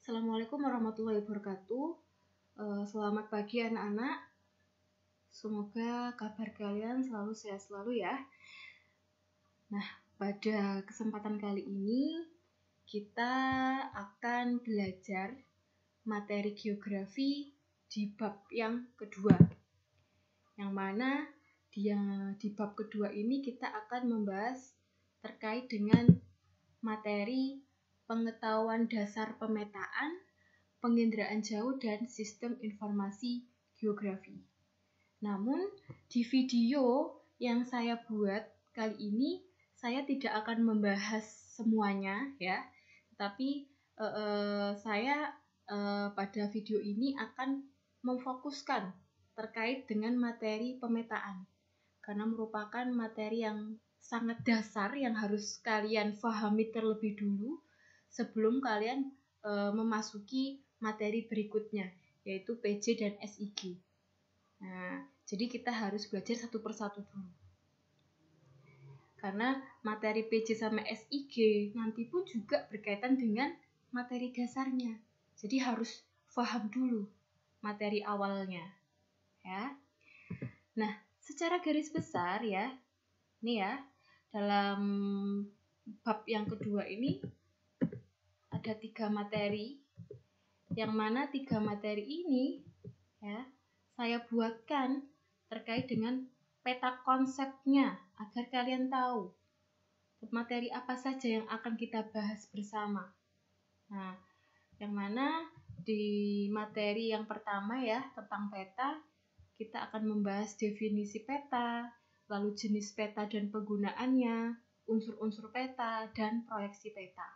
Assalamualaikum warahmatullahi wabarakatuh. Selamat pagi anak-anak. Semoga kabar kalian selalu sehat selalu ya. Nah, pada kesempatan kali ini kita akan belajar materi geografi di bab yang kedua. Yang mana di bab kedua ini kita akan membahas terkait dengan materi pengetahuan dasar pemetaan, penginderaan jauh, dan sistem informasi geografi. Namun, di video yang saya buat kali ini, saya tidak akan membahas semuanya ya, tapi saya pada video ini akan memfokuskan terkait dengan materi pemetaan, karena merupakan materi yang sangat dasar yang harus kalian pahami terlebih dulu sebelum kalian memasuki materi berikutnya, yaitu PJ dan SIG. Nah, jadi kita harus belajar satu persatu dulu. Karena materi PJ sama SIG nanti pun juga berkaitan dengan materi dasarnya. Jadi harus paham dulu materi awalnya. Ya. Nah, secara garis besar ya, ini ya, dalam bab yang kedua ini ada 3 materi, yang mana 3 materi ini ya saya buatkan terkait dengan peta konsepnya agar kalian tahu materi apa saja yang akan kita bahas bersama. Nah, yang mana di materi yang pertama ya tentang peta, kita akan membahas definisi peta, lalu jenis peta dan penggunaannya, unsur-unsur peta, dan proyeksi peta.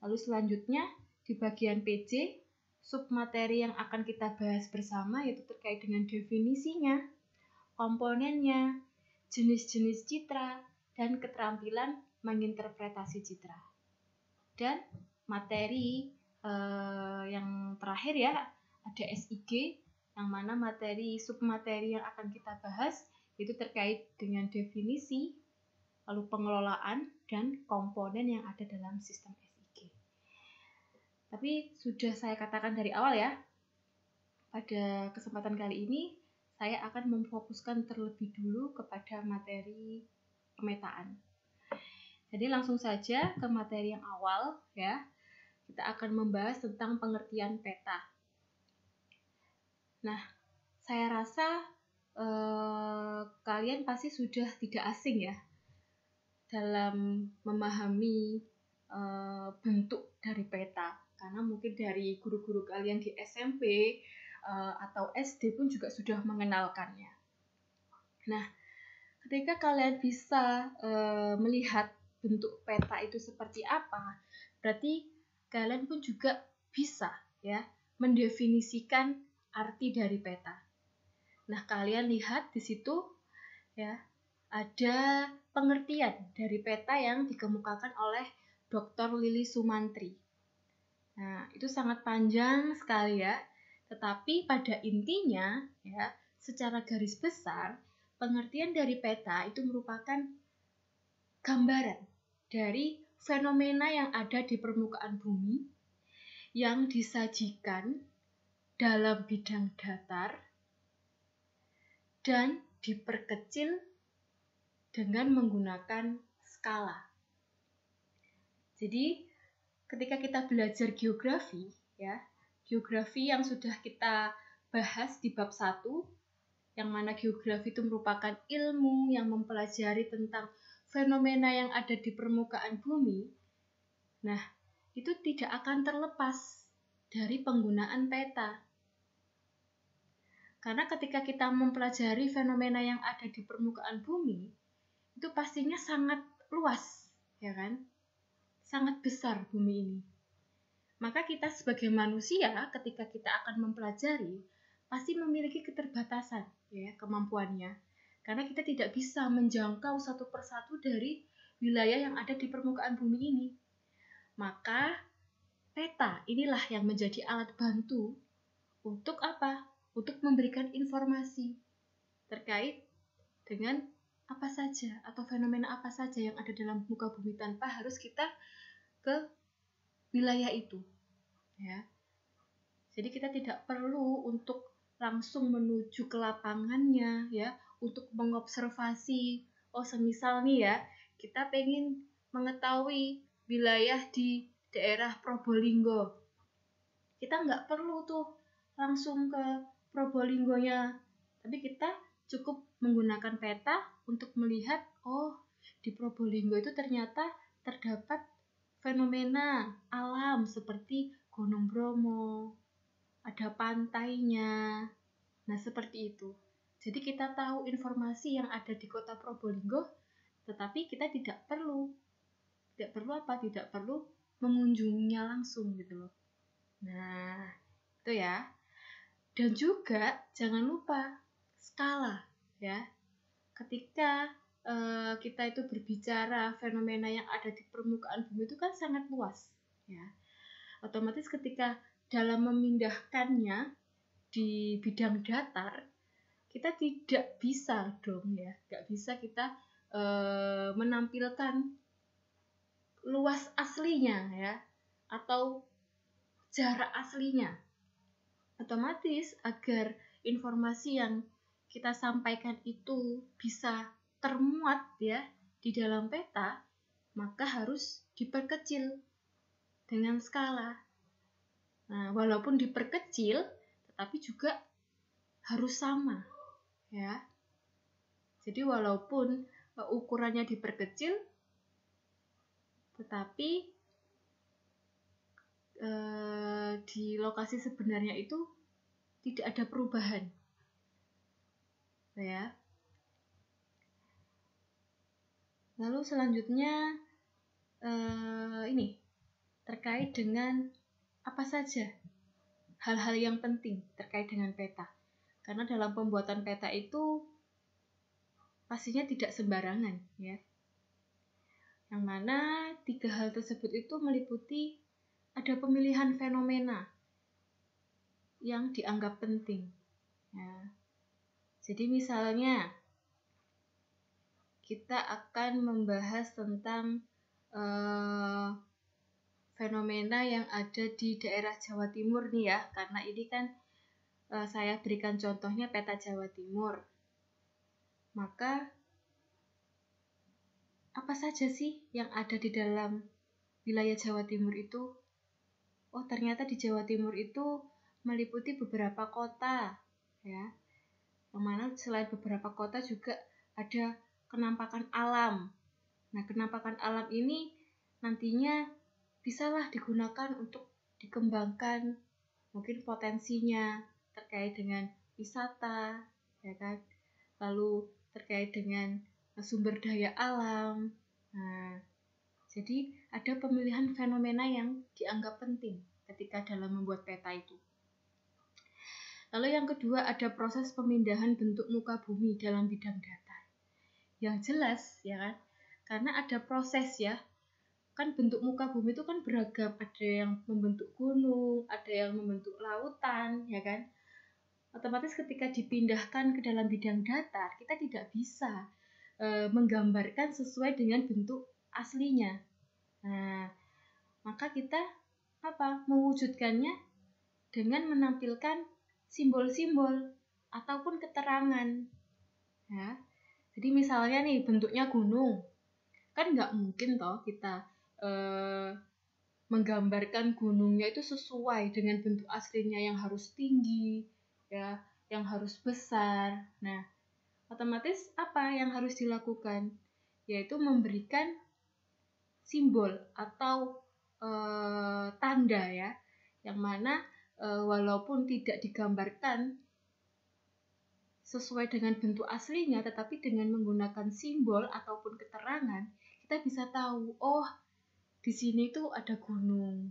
Lalu selanjutnya di bagian PJ, submateri yang akan kita bahas bersama yaitu terkait dengan definisinya, komponennya, jenis-jenis citra, dan keterampilan menginterpretasi citra. Dan materi yang terakhir ya, ada SIG, yang mana materi submateri yang akan kita bahas itu terkait dengan definisi, lalu pengelolaan, dan komponen yang ada dalam sistem SIG. Tapi sudah saya katakan dari awal ya, pada kesempatan kali ini saya akan memfokuskan terlebih dulu kepada materi pemetaan. Jadi langsung saja ke materi yang awal ya. Kita akan membahas tentang pengertian peta. Nah, saya rasa kalian pasti sudah tidak asing ya dalam memahami bentuk dari peta, karena mungkin dari guru-guru kalian di SMP atau SD pun juga sudah mengenalkannya. Nah, ketika kalian bisa melihat bentuk peta itu seperti apa, berarti kalian pun juga bisa ya mendefinisikan arti dari peta. Nah, kalian lihat di situ ya ada pengertian dari peta yang dikemukakan oleh Dr. Lili Sumantri. Nah, itu sangat panjang sekali ya. Tetapi pada intinya ya, secara garis besar, pengertian dari peta itu merupakan gambaran dari fenomena yang ada di permukaan bumi yang disajikan dalam bidang datar dan diperkecil dengan menggunakan skala. Jadi, ketika kita belajar geografi, ya, geografi yang sudah kita bahas di bab 1, yang mana geografi itu merupakan ilmu yang mempelajari tentang fenomena yang ada di permukaan bumi. Nah, itu tidak akan terlepas dari penggunaan peta. Karena ketika kita mempelajari fenomena yang ada di permukaan bumi, itu pastinya sangat luas, ya kan? Sangat besar bumi ini. Maka kita sebagai manusia ketika kita akan mempelajari pasti memiliki keterbatasan ya kemampuannya, karena kita tidak bisa menjangkau satu persatu dari wilayah yang ada di permukaan bumi ini. Maka peta inilah yang menjadi alat bantu untuk apa? Untuk memberikan informasi terkait dengan apa saja atau fenomena apa saja yang ada dalam muka bumi tanpa harus kita ke wilayah itu. ya. Jadi kita tidak perlu untuk langsung menuju ke lapangannya ya, untuk mengobservasi. Oh, semisal nih ya, kita pengen mengetahui wilayah di daerah Probolinggo. Kita nggak perlu tuh langsung ke Probolinggonya, tapi kita cukup menggunakan peta untuk melihat, oh, di Probolinggo itu ternyata terdapat fenomena alam seperti Gunung Bromo, ada pantainya. Nah, seperti itu. Jadi kita tahu informasi yang ada di Kota Probolinggo, tetapi kita tidak perlu apa? Tidak perlu mengunjunginya langsung gitu loh. Nah, itu ya. Dan juga jangan lupa skala ya. Ketika kita itu berbicara fenomena yang ada di permukaan bumi itu kan sangat luas ya. Otomatis ketika dalam memindahkannya di bidang datar, kita tidak bisa dong ya, nggak bisa kita menampilkan luas aslinya ya, atau jarak aslinya. Otomatis agar informasi yang kita sampaikan itu bisa termuat ya di dalam peta, maka harus diperkecil dengan skala. Nah, walaupun diperkecil, tetapi juga harus sama ya. Jadi walaupun ukurannya diperkecil, tetapi di lokasi sebenarnya itu tidak ada perubahan ya. Lalu selanjutnya ini terkait dengan apa saja hal-hal yang penting terkait dengan peta. Karena dalam pembuatan peta itu pastinya tidak sembarangan ya. Yang mana 3 hal tersebut itu meliputi ada pemilihan fenomena yang dianggap penting ya. Jadi misalnya kita akan membahas tentang fenomena yang ada di daerah Jawa Timur nih ya, karena ini kan saya berikan contohnya peta Jawa Timur. Maka apa saja sih yang ada di dalam wilayah Jawa Timur itu? Oh, ternyata di Jawa Timur itu meliputi beberapa kota ya. Yang mana selain beberapa kota juga ada kenampakan alam. Nah, kenampakan alam ini nantinya bisalah digunakan untuk dikembangkan mungkin potensinya terkait dengan wisata ya kan, lalu terkait dengan sumber daya alam. Nah, jadi ada pemilihan fenomena yang dianggap penting ketika dalam membuat peta itu. Lalu yang kedua ada proses pemindahan bentuk muka bumi dalam bidang datar. Yang jelas ya kan, karena ada proses ya. Kan bentuk muka bumi itu kan beragam, ada yang membentuk gunung, ada yang membentuk lautan, ya kan. Otomatis ketika dipindahkan ke dalam bidang datar, kita tidak bisa menggambarkan sesuai dengan bentuk aslinya. Nah, maka kita mewujudkannya dengan menampilkan simbol-simbol ataupun keterangan. Ya. Jadi misalnya nih bentuknya gunung, kan nggak mungkin toh kita menggambarkan gunungnya itu sesuai dengan bentuk aslinya yang harus tinggi, ya, yang harus besar. Nah, otomatis apa yang harus dilakukan? Yaitu memberikan simbol atau tanda ya, yang mana walaupun tidak digambarkan sesuai dengan bentuk aslinya, tetapi dengan menggunakan simbol ataupun keterangan, kita bisa tahu, oh, di sini tuh ada gunung,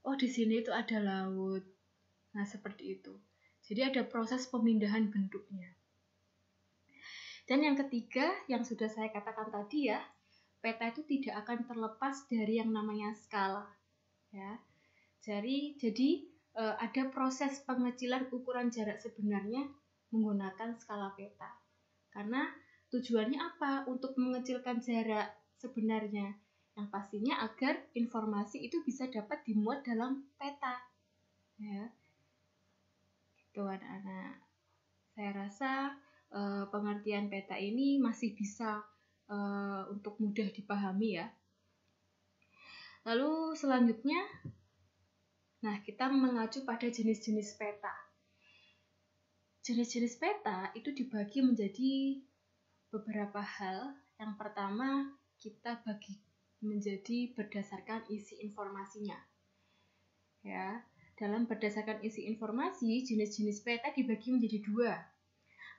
oh di sini tuh ada laut. Nah, seperti itu. Jadi ada proses pemindahan bentuknya. Dan yang ketiga, yang sudah saya katakan tadi ya, peta itu tidak akan terlepas dari yang namanya skala. Ya. Jadi ada proses pengecilan ukuran jarak sebenarnya menggunakan skala peta. Karena tujuannya apa? Untuk mengecilkan jarak sebenarnya. Yang pastinya agar informasi itu bisa dapat dimuat dalam peta. Ya. Gitu anak-anak. Saya rasa pengertian peta ini masih bisa untuk mudah dipahami ya. Lalu selanjutnya, nah kita mengacu pada jenis-jenis peta. Jenis-jenis peta itu dibagi menjadi beberapa hal. Yang pertama, kita bagi menjadi berdasarkan isi informasinya. Ya, dalam berdasarkan isi informasi, jenis-jenis peta dibagi menjadi dua.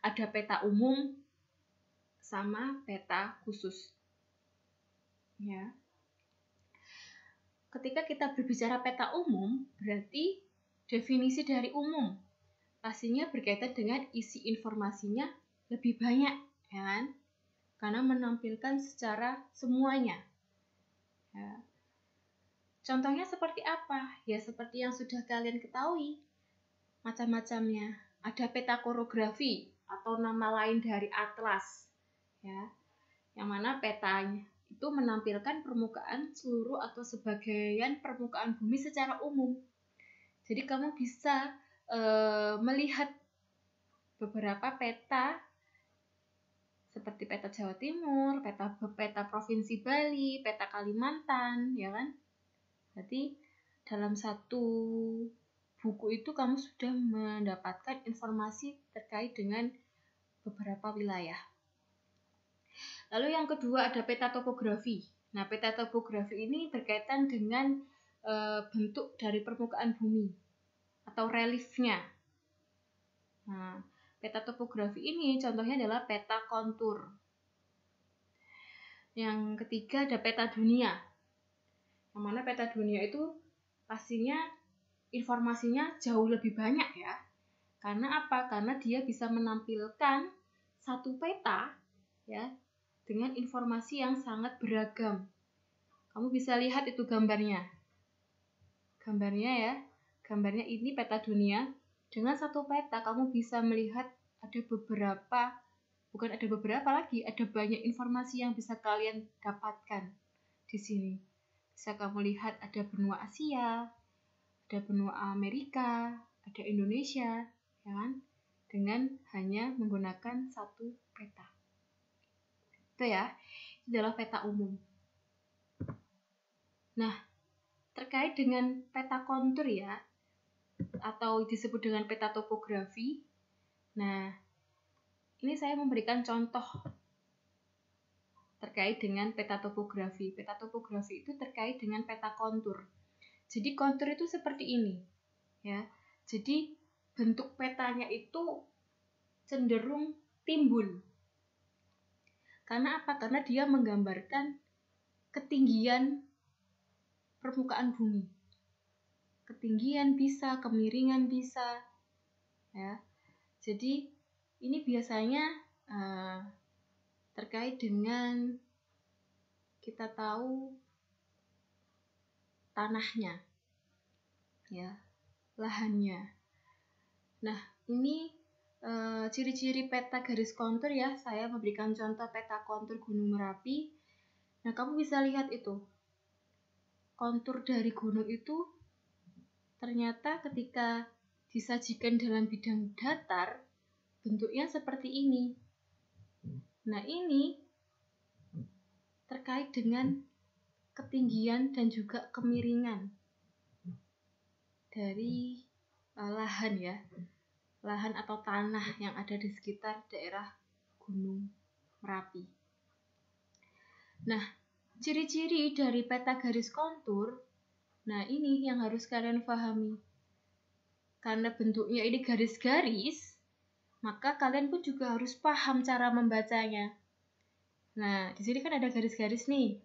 Ada peta umum sama peta khusus. Ya. Ketika kita berbicara peta umum, berarti definisi dari umum pastinya berkaitan dengan isi informasinya lebih banyak, ya kan? Karena menampilkan secara semuanya. Ya. Contohnya seperti apa? Ya seperti yang sudah kalian ketahui, macam-macamnya. Ada peta korografi atau nama lain dari atlas, ya, yang mana petanya itu menampilkan permukaan seluruh atau sebagian permukaan bumi secara umum. Jadi kamu bisa melihat beberapa peta seperti peta Jawa Timur, peta Provinsi Bali, peta Kalimantan, ya kan? Berarti dalam satu buku itu kamu sudah mendapatkan informasi terkait dengan beberapa wilayah. Lalu yang kedua ada peta topografi. Nah, peta topografi ini berkaitan dengan bentuk dari permukaan bumi atau reliefnya. Nah, peta topografi ini contohnya adalah peta kontur. Yang ketiga ada peta dunia. Yang mana peta dunia itu pastinya informasinya jauh lebih banyak ya. Karena apa? Karena dia bisa menampilkan satu peta ya dengan informasi yang sangat beragam. Kamu bisa lihat itu gambarnya. Gambarnya ya. Gambarnya ini peta dunia. Dengan satu peta kamu bisa melihat ada beberapa lagi, ada banyak informasi yang bisa kalian dapatkan di sini. Bisa kamu lihat ada benua Asia, ada benua Amerika, ada Indonesia, ya kan? Dengan hanya menggunakan satu peta. Itu ya, itu adalah peta umum. Nah, terkait dengan peta kontur ya, atau disebut dengan peta topografi. Nah, ini saya memberikan contoh terkait dengan peta topografi. Peta topografi itu terkait dengan peta kontur. Jadi kontur itu seperti ini, ya. Jadi bentuk petanya itu cenderung timbul. Karena apa? Karena dia menggambarkan ketinggian permukaan bumi. Ketinggian bisa, kemiringan bisa, ya. Jadi ini biasanya terkait dengan kita tahu tanahnya, ya, lahannya. Nah, ini ciri-ciri peta garis kontur ya. Saya memberikan contoh peta kontur Gunung Merapi. Nah, kamu bisa lihat itu. Kontur dari gunung itu ternyata ketika disajikan dalam bidang datar, bentuknya seperti ini. Nah, ini terkait dengan ketinggian dan juga kemiringan dari lahan ya. Lahan atau tanah yang ada di sekitar daerah Gunung Merapi. Nah, ciri-ciri dari peta garis kontur, nah ini yang harus kalian pahami. Karena bentuknya ini garis-garis, maka kalian pun juga harus paham cara membacanya. Nah, di sini kan ada garis-garis nih.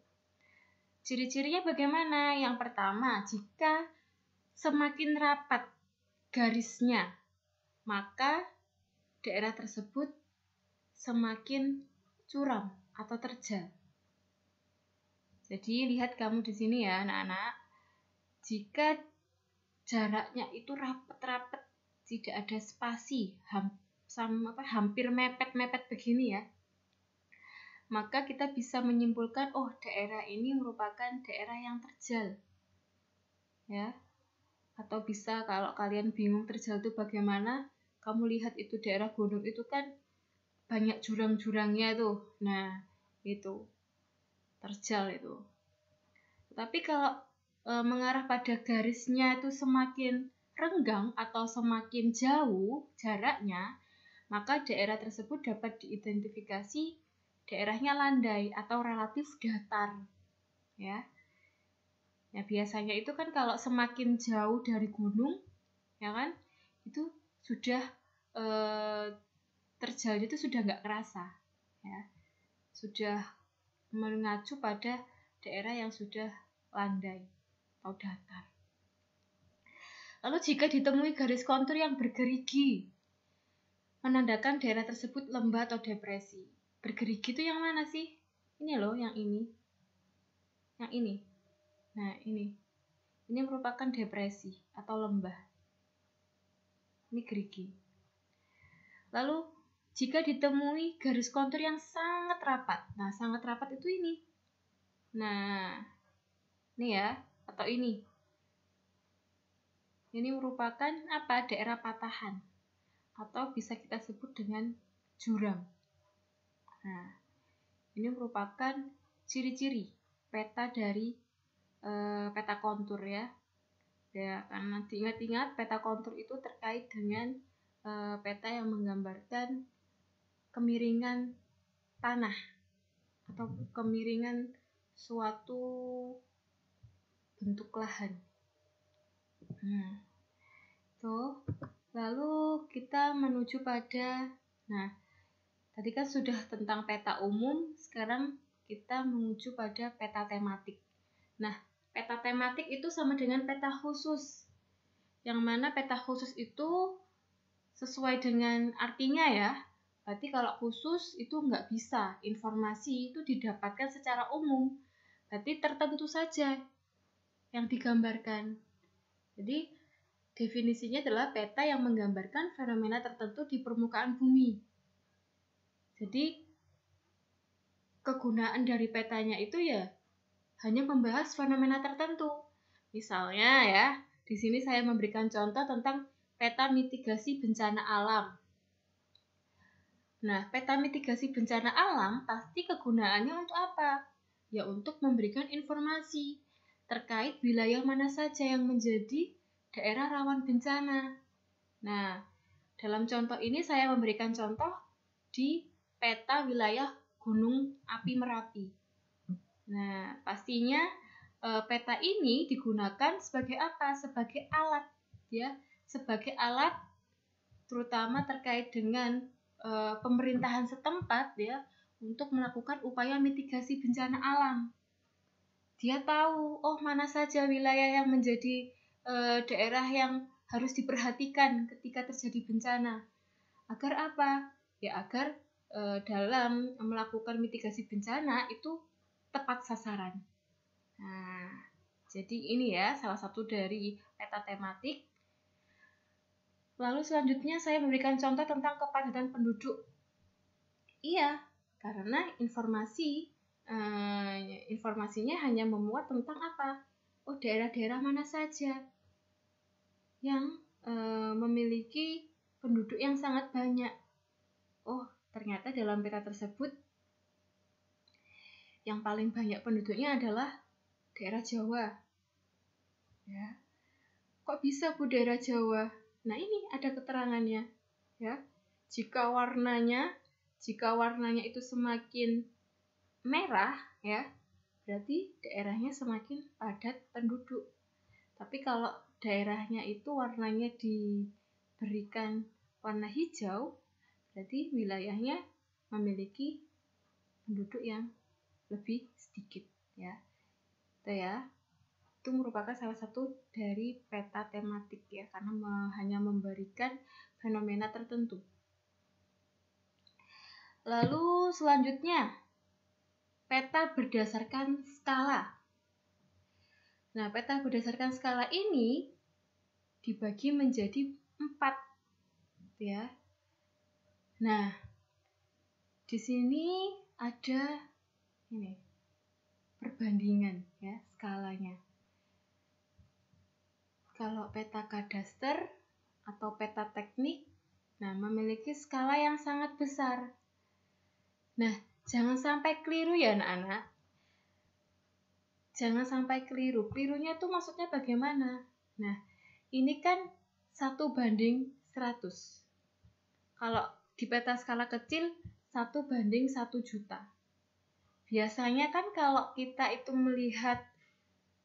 Ciri-cirinya bagaimana? Yang pertama, jika semakin rapat garisnya, maka daerah tersebut semakin curam atau terjal. Jadi lihat kamu di sini ya anak-anak. Jika jaraknya itu rapat-rapat, tidak ada spasi, hampir mepet-mepet begini ya, maka kita bisa menyimpulkan, oh daerah ini merupakan daerah yang terjal. Ya. Atau bisa kalau kalian bingung terjal itu bagaimana, kamu lihat itu daerah gunung itu kan banyak jurang-jurangnya tuh. Nah, itu terjal itu. Tapi kalau mengarah pada garisnya itu semakin renggang atau semakin jauh jaraknya, maka daerah tersebut dapat diidentifikasi daerahnya landai atau relatif datar. Ya. Ya biasanya itu kan kalau semakin jauh dari gunung, ya kan, itu sudah terjalnya itu sudah nggak kerasa, ya, sudah mengacu pada daerah yang sudah landai atau datar. Lalu jika ditemui garis kontur yang bergerigi, menandakan daerah tersebut lembah atau depresi. Bergerigi itu yang mana sih? Ini loh, yang ini. Yang ini. Nah, ini. Ini merupakan depresi atau lembah. Ini gerigi. Lalu, jika ditemui garis kontur yang sangat rapat. Nah, sangat rapat itu ini. Nah, ini ya, atau ini. Ini merupakan apa? Daerah patahan. Atau bisa kita sebut dengan jurang. Nah, ini merupakan ciri-ciri peta dari peta kontur ya. Ya, karena diingat-ingat peta kontur itu terkait dengan peta yang menggambarkan kemiringan tanah atau kemiringan suatu bentuk lahan. Nah, tuh. Lalu kita menuju pada, nah, tadi kan sudah tentang peta umum, sekarang kita menuju pada peta tematik. Nah, peta tematik itu sama dengan peta khusus. Yang mana peta khusus itu sesuai dengan artinya ya. Berarti kalau khusus itu nggak bisa. Informasi itu didapatkan secara umum. Berarti tertentu saja yang digambarkan. Jadi, definisinya adalah peta yang menggambarkan fenomena tertentu di permukaan bumi. Jadi, kegunaan dari petanya itu ya hanya membahas fenomena tertentu. Misalnya ya, di sini saya memberikan contoh tentang peta mitigasi bencana alam. Nah, peta mitigasi bencana alam pasti kegunaannya untuk apa? Ya untuk memberikan informasi terkait wilayah mana saja yang menjadi daerah rawan bencana. Nah, dalam contoh ini saya memberikan contoh di peta wilayah Gunung Api Merapi. Nah, pastinya peta ini digunakan sebagai apa? Sebagai alat, ya, sebagai alat terutama terkait dengan pemerintahan setempat, ya, untuk melakukan upaya mitigasi bencana alam. Dia tahu, oh mana saja wilayah yang menjadi daerah yang harus diperhatikan ketika terjadi bencana. Agar apa? Ya agar dalam melakukan mitigasi bencana itu tepat sasaran. Nah, jadi ini ya salah satu dari peta tematik. Lalu selanjutnya saya memberikan contoh tentang kepadatan penduduk. Iya, karena informasinya hanya memuat tentang apa? Oh, daerah-daerah mana saja yang memiliki penduduk yang sangat banyak. Oh, ternyata dalam peta tersebut yang paling banyak penduduknya adalah daerah Jawa. Ya. Kok bisa Bu daerah Jawa? Nah, ini ada keterangannya, ya. Jika warnanya itu semakin merah, ya, berarti daerahnya semakin padat penduduk. Tapi kalau daerahnya itu warnanya diberikan warna hijau, berarti wilayahnya memiliki penduduk yang lebih sedikit, ya. Itu ya. Itu merupakan salah satu dari peta tematik ya, karena hanya memberikan fenomena tertentu. Lalu selanjutnya, peta berdasarkan skala. Nah, peta berdasarkan skala ini dibagi menjadi 4, ya. Nah, di sini ada ini perbandingan ya skalanya. Kalau peta kadaster atau peta teknik, nah memiliki skala yang sangat besar. Nah, jangan sampai keliru ya anak-anak. Jangan sampai keliru. Kelirunya itu maksudnya bagaimana? Nah, ini kan 1:100. Kalau di peta skala kecil 1:1.000.000. Biasanya kan kalau kita itu melihat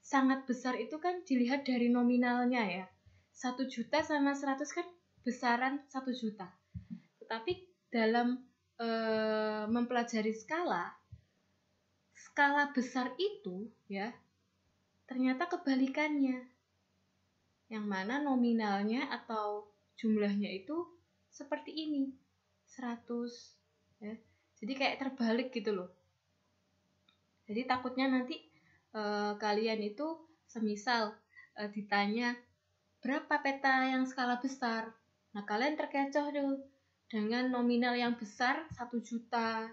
sangat besar itu kan dilihat dari nominalnya ya. 1 juta sama 100 kan besaran 1 juta. Tetapi dalam mempelajari skala besar itu ya ternyata kebalikannya. Yang mana nominalnya atau jumlahnya itu seperti ini, 100 ya. Jadi kayak terbalik gitu loh. Jadi takutnya nanti kalian itu semisal ditanya berapa peta yang skala besar. Nah, kalian terkecoh tuh dengan nominal yang besar 1 juta,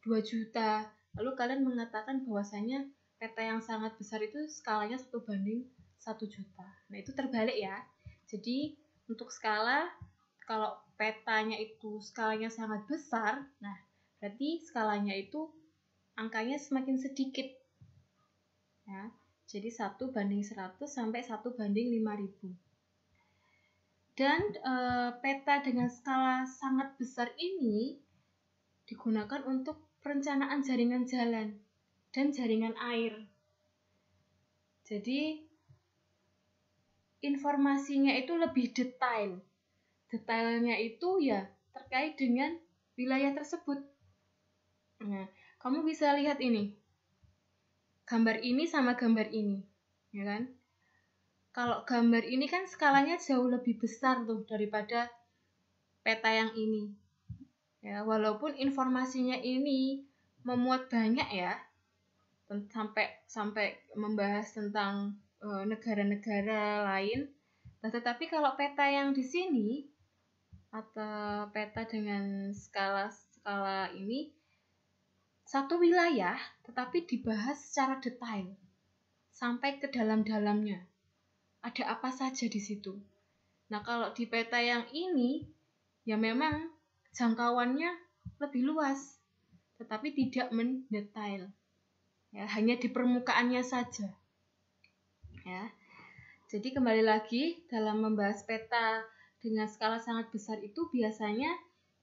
2 juta. Lalu kalian mengatakan bahwasanya peta yang sangat besar itu skalanya 1:1 juta. Nah, itu terbalik ya. Jadi, untuk skala kalau petanya itu skalanya sangat besar, nah berarti skalanya itu angkanya semakin sedikit. Ya, jadi 1:100 sampai 1:5.000. Dan peta dengan skala sangat besar ini digunakan untuk perencanaan jaringan jalan dan jaringan air. Jadi informasinya itu lebih detail. Detailnya itu ya terkait dengan wilayah tersebut. Nah, kamu bisa lihat ini. Gambar ini sama gambar ini, ya kan? Kalau gambar ini kan skalanya jauh lebih besar tuh daripada peta yang ini. Ya, walaupun informasinya ini memuat banyak ya, sampai membahas tentang negara-negara lain. Tetapi kalau peta yang di sini atau peta dengan skala ini satu wilayah tetapi dibahas secara detail sampai ke dalam-dalamnya. Ada apa saja di situ. Nah, kalau di peta yang ini ya memang jangkauannya lebih luas tetapi tidak mendetail. Ya, hanya di permukaannya saja. Ya. Jadi kembali lagi dalam membahas peta dengan skala sangat besar itu biasanya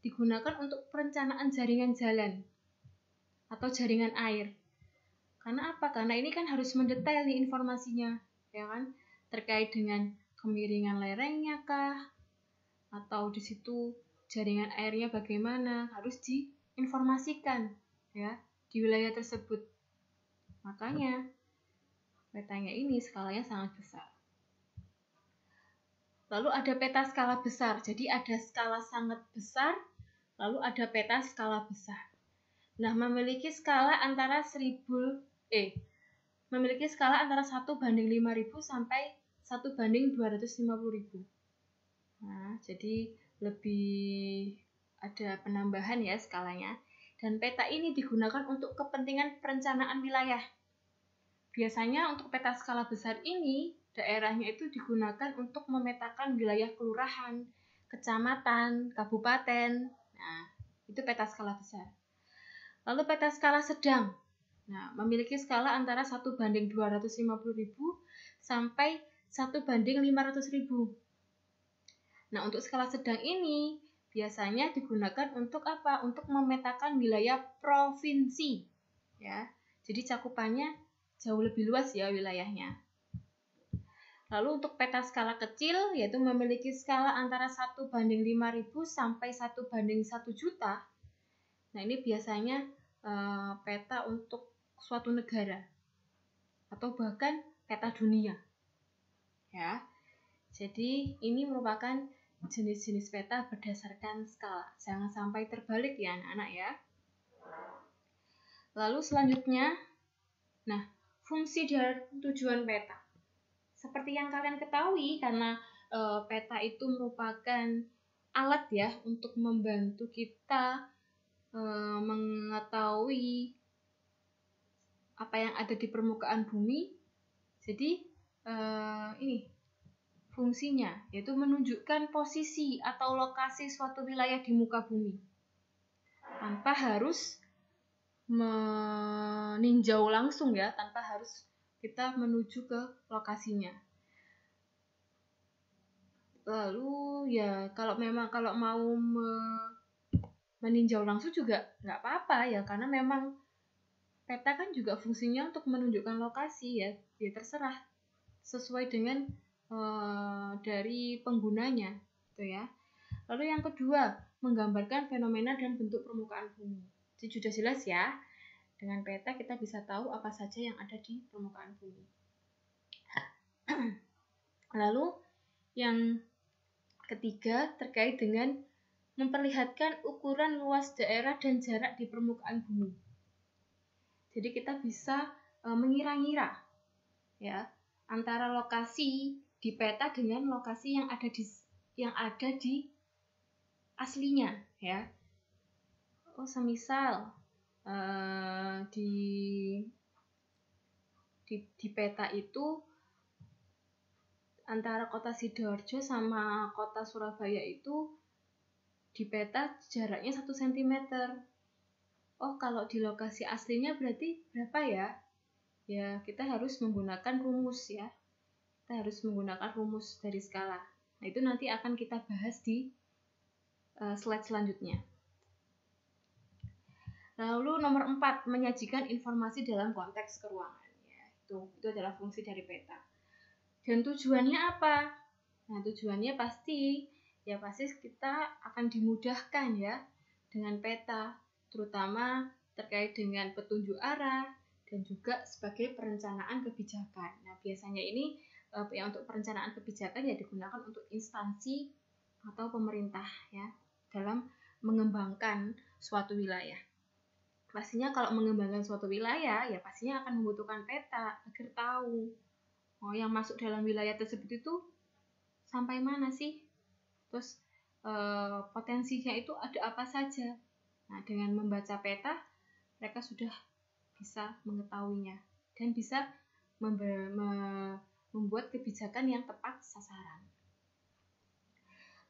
digunakan untuk perencanaan jaringan jalan atau jaringan air. Karena apa? Karena ini kan harus mendetail nih informasinya, ya kan? Terkait dengan kemiringan lerengnya kah? Atau di situ jaringan airnya bagaimana? Harus diinformasikan ya di wilayah tersebut. Makanya petanya ini skalanya sangat besar. Lalu ada peta skala besar. Jadi ada skala sangat besar, lalu ada peta skala besar. Nah, memiliki skala antara 1:5.000 sampai 1:250.000. Nah, jadi lebih ada penambahan ya skalanya. Dan peta ini digunakan untuk kepentingan perencanaan wilayah. Biasanya untuk peta skala besar ini, daerahnya itu digunakan untuk memetakan wilayah kelurahan, kecamatan, kabupaten. Nah, itu peta skala besar. Lalu peta skala sedang. Nah, memiliki skala antara 1:250.000 sampai 1:500.000. Nah, untuk skala sedang ini biasanya digunakan untuk apa? Untuk memetakan wilayah provinsi. Ya. Jadi cakupannya jauh lebih luas ya wilayahnya. Lalu untuk peta skala kecil yaitu memiliki skala antara 1:5.000 sampai 1:1 juta. Nah, ini biasanya peta untuk suatu negara atau bahkan peta dunia. Ya. Jadi ini merupakan jenis-jenis peta berdasarkan skala. Jangan sampai terbalik ya anak-anak ya. Lalu selanjutnya, nah, fungsi dan tujuan peta. Seperti yang kalian ketahui, karena peta itu merupakan alat ya untuk membantu kita mengetahui apa yang ada di permukaan bumi. Jadi ini fungsinya yaitu menunjukkan posisi atau lokasi suatu wilayah di muka bumi tanpa harus meninjau langsung ya, tanpa harus kita menuju ke lokasinya. Lalu ya kalau mau meninjau langsung juga nggak apa-apa ya, karena memang peta kan juga fungsinya untuk menunjukkan lokasi ya, ya terserah sesuai dengan dari penggunanya gitu ya. Lalu yang kedua, menggambarkan fenomena dan bentuk permukaan bumi. Jadi sudah jelas ya, dengan peta kita bisa tahu apa saja yang ada di permukaan bumi. Lalu yang ketiga terkait dengan memperlihatkan ukuran luas daerah dan jarak di permukaan bumi. Jadi kita bisa mengira-ngira ya antara lokasi di peta dengan lokasi yang ada di aslinya ya. Oh, semisal di peta itu antara kota Sidoarjo sama kota Surabaya itu di peta jaraknya 1 cm. Oh, kalau di lokasi aslinya berarti berapa ya? Ya, kita harus menggunakan rumus ya. Kita harus menggunakan rumus dari skala. Nah, itu nanti akan kita bahas di slide selanjutnya. Lalu nomor 4, menyajikan informasi dalam konteks keruangan. Ya, itu adalah fungsi dari peta. Dan tujuannya apa? Nah, tujuannya pasti kita akan dimudahkan ya dengan peta, terutama terkait dengan petunjuk arah dan juga sebagai perencanaan kebijakan. Nah, biasanya ini untuk perencanaan kebijakan ya digunakan untuk instansi atau pemerintah ya dalam mengembangkan suatu wilayah. Pastinya kalau mengembangkan suatu wilayah ya pastinya akan membutuhkan peta agar tahu yang masuk dalam wilayah tersebut itu sampai mana sih, terus potensinya itu ada apa saja. Nah, dengan membaca peta mereka sudah bisa mengetahuinya dan bisa membuat kebijakan yang tepat sasaran.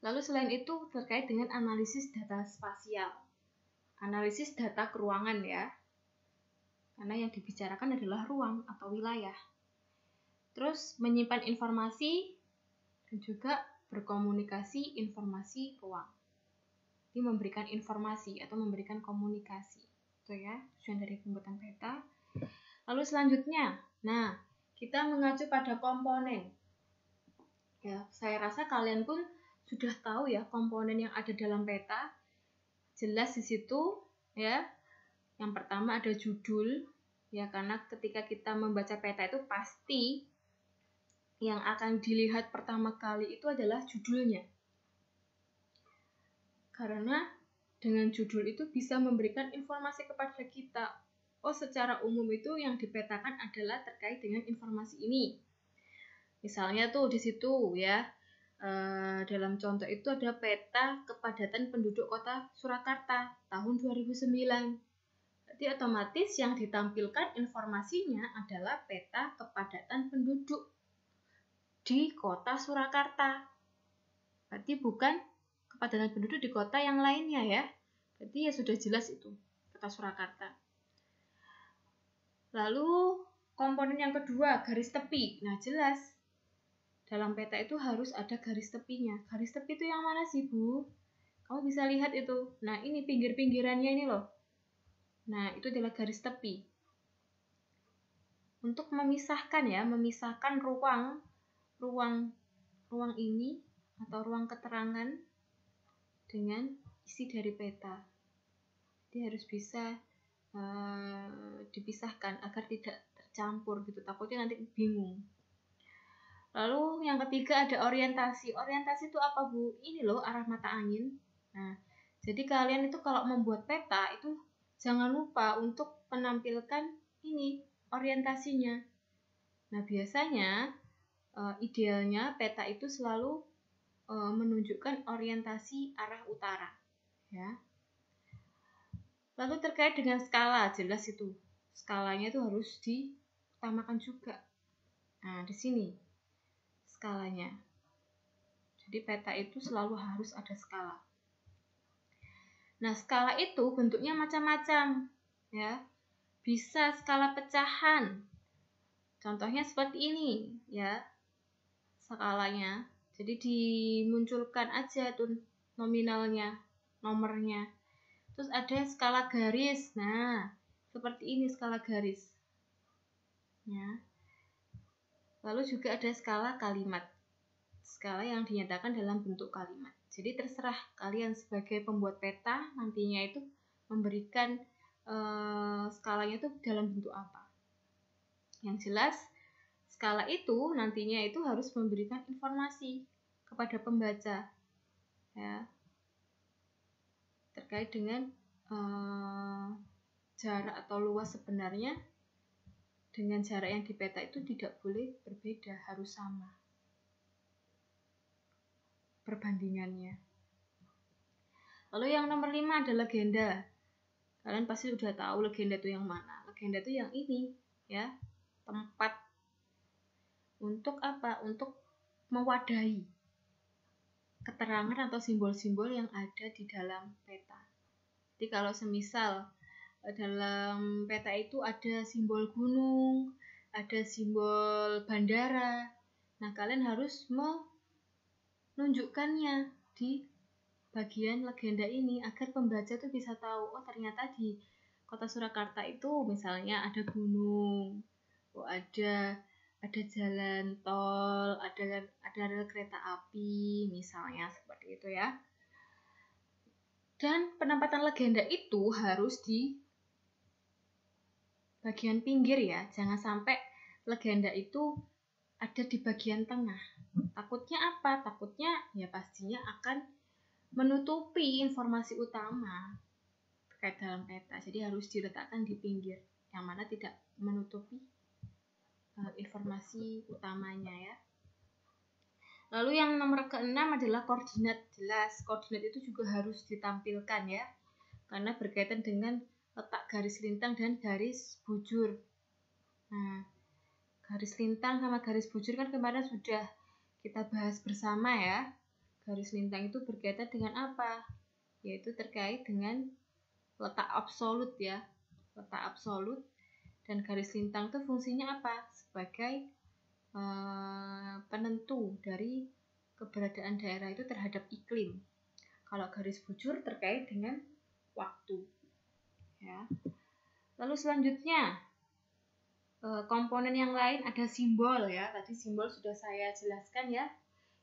Lalu selain itu terkait dengan analisis data spasial, analisis data keruangan ya, karena yang dibicarakan adalah ruang atau wilayah. Terus menyimpan informasi dan juga berkomunikasi informasi ruang. Ini memberikan informasi atau memberikan komunikasi. Itu ya, tujuan dari pembuatan peta. Lalu selanjutnya, nah, kita mengacu pada komponen. Ya, saya rasa kalian pun sudah tahu ya komponen yang ada dalam peta. Jelas di situ ya. Yang pertama ada judul ya, karena ketika kita membaca peta itu pasti yang akan dilihat pertama kali itu adalah judulnya. Karena dengan judul itu bisa memberikan informasi kepada kita. Oh, secara umum itu yang dipetakan adalah terkait dengan informasi ini. Misalnya tuh di situ ya, dalam contoh itu ada peta kepadatan penduduk kota Surakarta tahun 2009. Jadi otomatis yang ditampilkan informasinya adalah peta kepadatan penduduk di kota Surakarta. Berarti bukan kepadatan penduduk di kota yang lainnya ya. Berarti ya sudah jelas itu kota Surakarta. Lalu komponen yang kedua, garis tepi. Nah, jelas dalam peta itu harus ada garis tepinya. Garis tepi itu yang mana sih, Bu? Kamu bisa lihat itu. Nah, ini pinggir-pinggirannya ini loh. Nah, itu adalah garis tepi. Untuk memisahkan ruang ini atau ruang keterangan dengan isi dari peta. Jadi harus bisa dipisahkan agar tidak tercampur gitu, takutnya nanti bingung. Lalu yang ketiga ada orientasi. Orientasi itu apa, Bu? Ini loh arah mata angin. Nah, jadi kalian itu kalau membuat peta itu jangan lupa untuk menampilkan ini orientasinya. Nah, biasanya idealnya peta itu selalu menunjukkan orientasi arah utara ya. Lalu terkait dengan skala, jelas itu skalanya itu harus diutamakan juga. Nah, di sini skalanya. Jadi peta itu selalu harus ada skala. Nah, skala itu bentuknya macam-macam, ya. Bisa skala pecahan. Contohnya seperti ini, ya. Skalanya. Jadi dimunculkan aja tuh nominalnya, nomornya. Terus ada skala garis. Nah, seperti ini skala garis. Ya. Lalu juga ada skala kalimat. Skala yang dinyatakan dalam bentuk kalimat. Jadi terserah kalian sebagai pembuat peta nantinya itu memberikan skalanya itu dalam bentuk apa. Yang jelas skala itu nantinya itu harus memberikan informasi kepada pembaca, ya, terkait dengan jarak atau luas sebenarnya dengan jarak yang di peta itu tidak boleh berbeda, harus sama perbandingannya. Lalu yang nomor 5 ada legenda. Kalian pasti sudah tahu legenda itu yang mana. Legenda itu yang ini, ya, tempat untuk apa? Untuk mewadahi keterangan atau simbol-simbol yang ada di dalam peta. Jadi kalau semisal dalam peta itu ada simbol gunung, ada simbol bandara, nah kalian harus menunjukkannya di bagian legenda ini agar pembaca itu bisa tahu, oh ternyata di kota Surakarta itu misalnya ada gunung, oh ada jalan tol, ada rel kereta api, misalnya seperti itu, ya. Dan penempatan legenda itu harus di bagian pinggir, ya. Jangan sampai legenda itu ada di bagian tengah. Takutnya apa? Takutnya ya pastinya akan menutupi informasi utama terkait dalam peta. Jadi harus diletakkan di pinggir, yang mana tidak menutupi informasi utamanya, ya. Lalu yang nomor ke-6 adalah koordinat. Jelas, koordinat itu juga harus ditampilkan, ya, karena berkaitan dengan letak garis lintang dan garis bujur. Nah, garis lintang sama garis bujur kan kemarin sudah kita bahas bersama, ya. Garis lintang itu berkaitan dengan apa? Yaitu terkait dengan letak absolut, ya. Letak absolut. Dan garis lintang itu fungsinya apa? Sebagai penentu dari keberadaan daerah itu terhadap iklim. Kalau garis bujur terkait dengan waktu, ya. Lalu selanjutnya komponen yang lain ada simbol, ya. Tadi simbol sudah saya jelaskan, ya,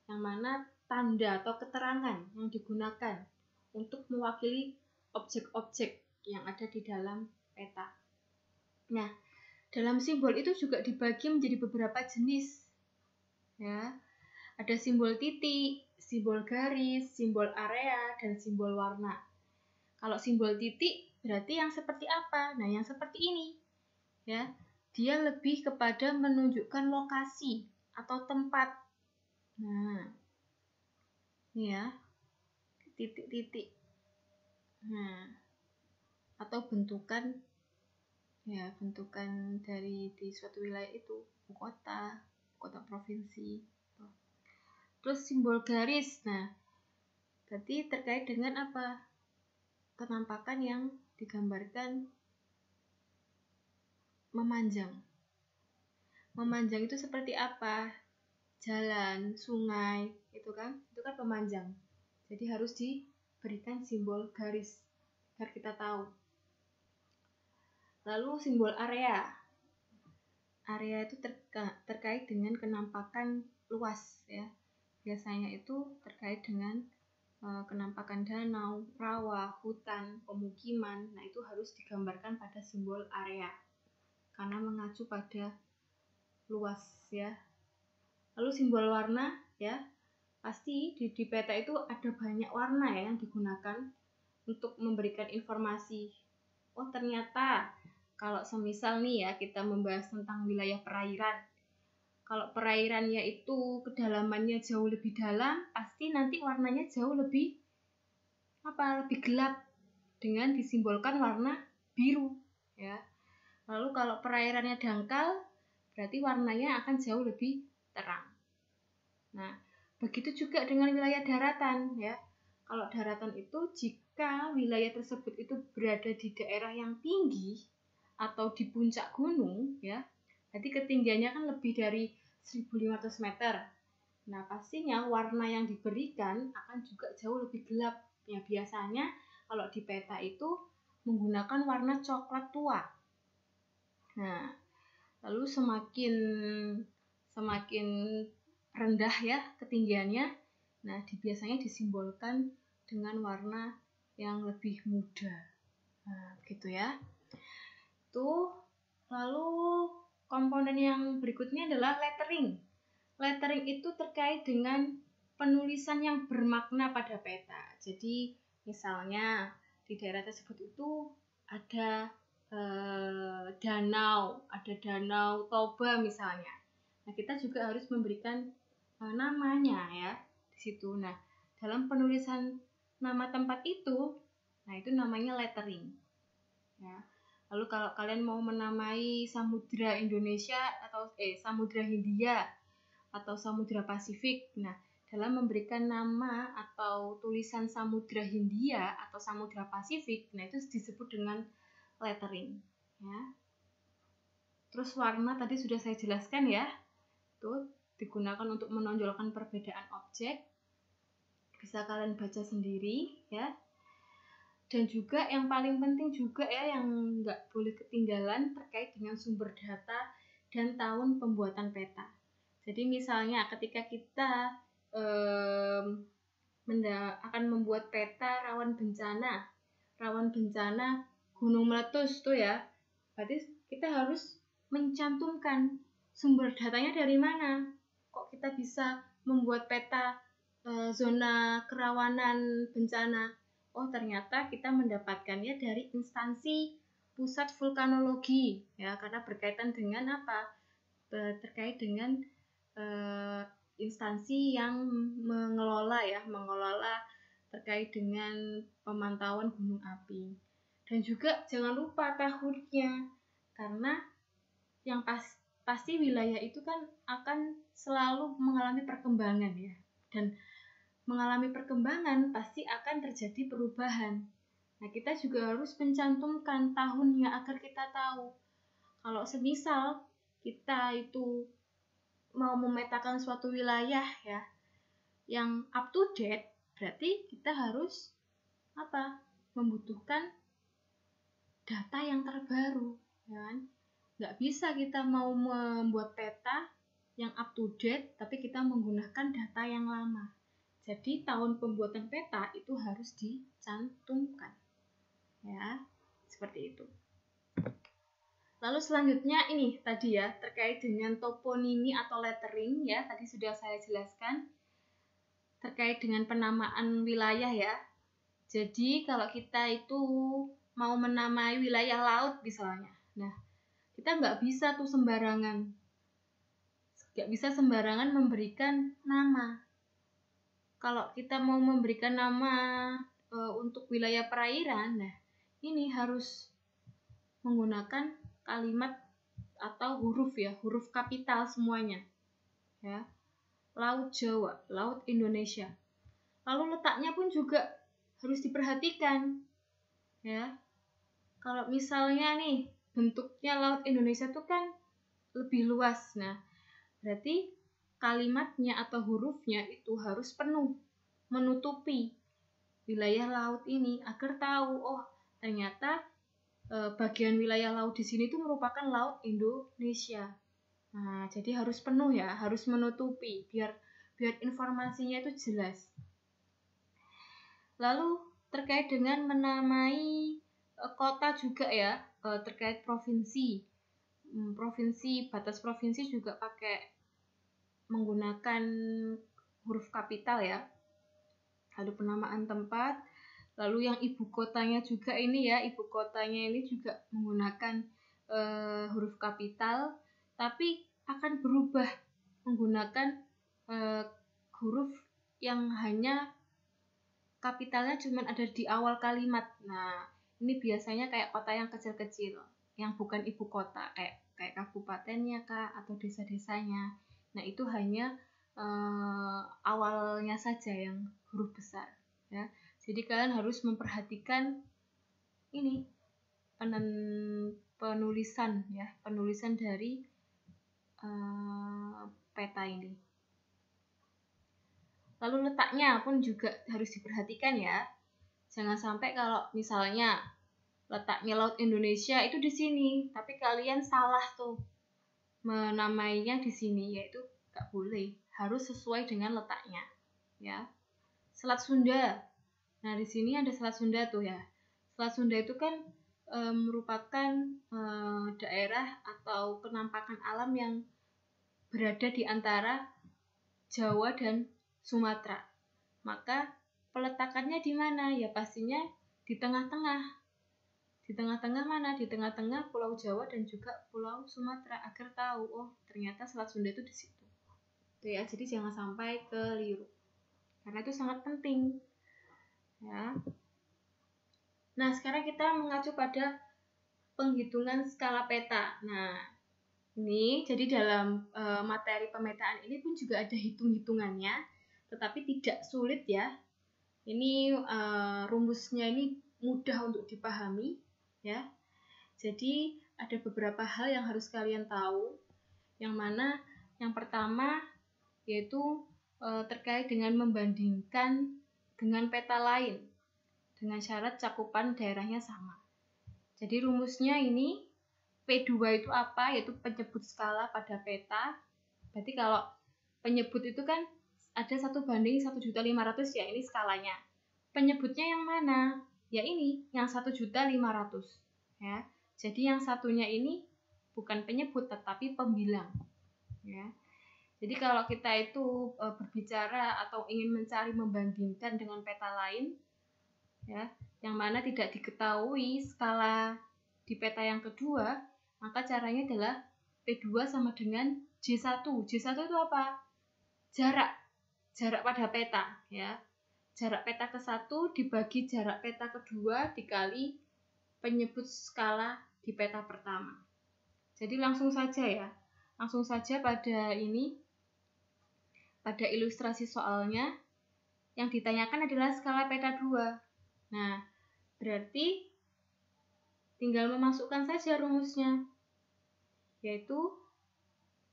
yang mana tanda atau keterangan yang digunakan untuk mewakili objek-objek yang ada di dalam peta. Nah, dalam simbol itu juga dibagi menjadi beberapa jenis, ya. Ada simbol titik, simbol garis, simbol area, dan simbol warna. Kalau simbol titik berarti yang seperti apa? Nah, yang seperti ini, ya. Dia lebih kepada menunjukkan lokasi atau tempat. Nah, ini, ya, titik-titik. Nah, atau bentukan, ya, bentukan dari di suatu wilayah itu, ibu kota provinsi. Terus simbol garis. Nah, berarti terkait dengan apa? Penampakan yang digambarkan memanjang. Memanjang itu seperti apa? Jalan, sungai, itu kan pemanjang. Jadi harus diberikan simbol garis agar kita tahu. Lalu simbol area. Area itu terkait dengan kenampakan luas, ya. Biasanya itu terkait dengan kenampakan danau, rawa, hutan, pemukiman. Nah, itu harus digambarkan pada simbol area karena mengacu pada luas, ya. Lalu simbol warna, ya. Pasti di peta itu ada banyak warna, ya, yang digunakan untuk memberikan informasi. Oh, ternyata kalau semisal nih, ya, kita membahas tentang wilayah perairan. Kalau perairannya itu kedalamannya jauh lebih dalam, pasti nanti warnanya jauh lebih lebih gelap dengan disimbolkan warna biru, ya. Lalu kalau perairannya dangkal, berarti warnanya akan jauh lebih terang. Nah, begitu juga dengan wilayah daratan ya. Kalau daratan itu jika wilayah tersebut itu berada di daerah yang tinggi atau di puncak gunung ya, berarti ketinggiannya kan lebih dari 1.500 meter. Nah, pastinya warna yang diberikan akan juga jauh lebih gelap. Ya, biasanya kalau di peta itu menggunakan warna coklat tua. Nah, lalu semakin rendah ya ketinggiannya, nah biasanya disimbolkan dengan warna yang lebih muda. Nah, gitu ya. Tuh, lalu komponen yang berikutnya adalah lettering. Lettering itu terkait dengan penulisan yang bermakna pada peta. Jadi, misalnya di daerah tersebut itu ada danau Toba misalnya. Nah, kita juga harus memberikan namanya ya di situ. Nah, dalam penulisan nama tempat itu, nah itu namanya lettering. Ya. Lalu kalau kalian mau menamai Samudra Indonesia atau Samudra Hindia atau Samudra Pasifik, nah dalam memberikan nama atau tulisan Samudra Hindia atau Samudra Pasifik, nah itu disebut dengan lettering. Ya. Terus warna tadi sudah saya jelaskan ya, itu digunakan untuk menonjolkan perbedaan objek. Bisa kalian baca sendiri ya. Dan juga yang paling penting juga ya yang nggak boleh ketinggalan terkait dengan sumber data dan tahun pembuatan peta. Jadi misalnya ketika kita akan membuat peta rawan bencana gunung meletus tuh ya, berarti kita harus mencantumkan sumber datanya dari mana. Kok kita bisa membuat peta zona kerawanan bencana? Oh, ternyata kita mendapatkannya dari instansi pusat vulkanologi ya, karena berkaitan dengan apa? Terkait dengan instansi yang mengelola terkait dengan pemantauan gunung api. Dan juga jangan lupa tahunnya, karena yang pasti wilayah itu kan akan selalu mengalami perkembangan ya, dan mengalami perkembangan pasti akan terjadi perubahan. Nah, kita juga harus mencantumkan tahunnya agar kita tahu. Kalau semisal kita itu mau memetakan suatu wilayah ya yang up to date, berarti kita harus membutuhkan data yang terbaru, ya kan? Nggak bisa kita mau membuat peta yang up to date tapi kita menggunakan data yang lama. Jadi tahun pembuatan peta itu harus dicantumkan. Ya, seperti itu. Lalu selanjutnya ini tadi ya, terkait dengan toponimi atau lettering ya, tadi sudah saya jelaskan. Terkait dengan penamaan wilayah ya. Jadi kalau kita itu mau menamai wilayah laut misalnya. Nah, kita nggak bisa tuh sembarangan. Nggak bisa sembarangan memberikan nama. Kalau kita mau memberikan nama untuk wilayah perairan, nah ini harus menggunakan kalimat atau huruf ya, huruf kapital semuanya. Ya. Laut Jawa, Laut Indonesia. Lalu letaknya pun juga harus diperhatikan. Ya. Kalau misalnya nih bentuknya Laut Indonesia itu kan lebih luas. Nah, berarti kalimatnya atau hurufnya itu harus penuh, menutupi wilayah laut ini agar tahu, oh ternyata bagian wilayah laut di sini itu merupakan Laut Indonesia. Nah, jadi harus penuh ya, harus menutupi biar informasinya itu jelas. Lalu terkait dengan menamai kota juga ya, terkait provinsi. Batas provinsi juga pakai menggunakan huruf kapital ya. Lalu penamaan tempat, lalu yang ibu kotanya juga ini ya, ibu kotanya ini juga menggunakan huruf kapital, tapi akan berubah menggunakan huruf yang hanya kapitalnya cuma ada di awal kalimat. Nah, ini biasanya kayak kota yang kecil-kecil. yang bukan ibu kota, kayak kabupatennya kah atau desa-desanya. Nah, itu hanya awalnya saja yang huruf besar ya. Jadi kalian harus memperhatikan ini penulisan ya, penulisan dari peta ini. Lalu letaknya pun juga harus diperhatikan ya. Jangan sampai kalau misalnya letaknya Laut Indonesia itu di sini, tapi kalian salah tuh menamainya di sini, yaitu nggak boleh, harus sesuai dengan letaknya ya. Selat Sunda. Nah, di sini ada Selat Sunda tuh ya. Selat Sunda itu kan merupakan daerah atau penampakan alam yang berada di antara Jawa dan Sumatera. Maka peletakannya di mana? Ya pastinya di tengah-tengah. Di tengah-tengah mana? Di tengah-tengah Pulau Jawa dan juga Pulau Sumatera, agar tahu, oh ternyata Selat Sunda itu di situ. Tuh ya, jadi jangan sampai keliru. Karena itu sangat penting. Ya. Nah, sekarang kita mengacu pada penghitungan skala peta. Nah, ini jadi dalam materi pemetaan ini pun juga ada hitung-hitungannya, tetapi tidak sulit ya. Ini rumusnya ini mudah untuk dipahami ya. Jadi ada beberapa hal yang harus kalian tahu, yang mana yang pertama yaitu terkait dengan membandingkan dengan peta lain dengan syarat cakupan daerahnya sama. Jadi rumusnya ini P2 itu apa? Yaitu penyebut skala pada peta. Berarti kalau penyebut itu kan ada 1:1.500.000 ya, ini skalanya. Penyebutnya yang mana? Ya ini, yang 1.500.000 ya. Jadi yang satunya ini bukan penyebut tetapi pembilang ya. Jadi kalau kita itu berbicara atau ingin mencari membandingkan dengan peta lain ya, yang mana tidak diketahui skala di peta yang kedua, maka caranya adalah P2 sama dengan J1. J1 itu apa? Jarak pada peta ya. Jarak peta ke-1 dibagi jarak peta kedua dikali penyebut skala di peta pertama. Jadi langsung saja ya. Langsung saja pada ilustrasi soalnya yang ditanyakan adalah skala peta 2. Nah, berarti tinggal memasukkan saja rumusnya. Yaitu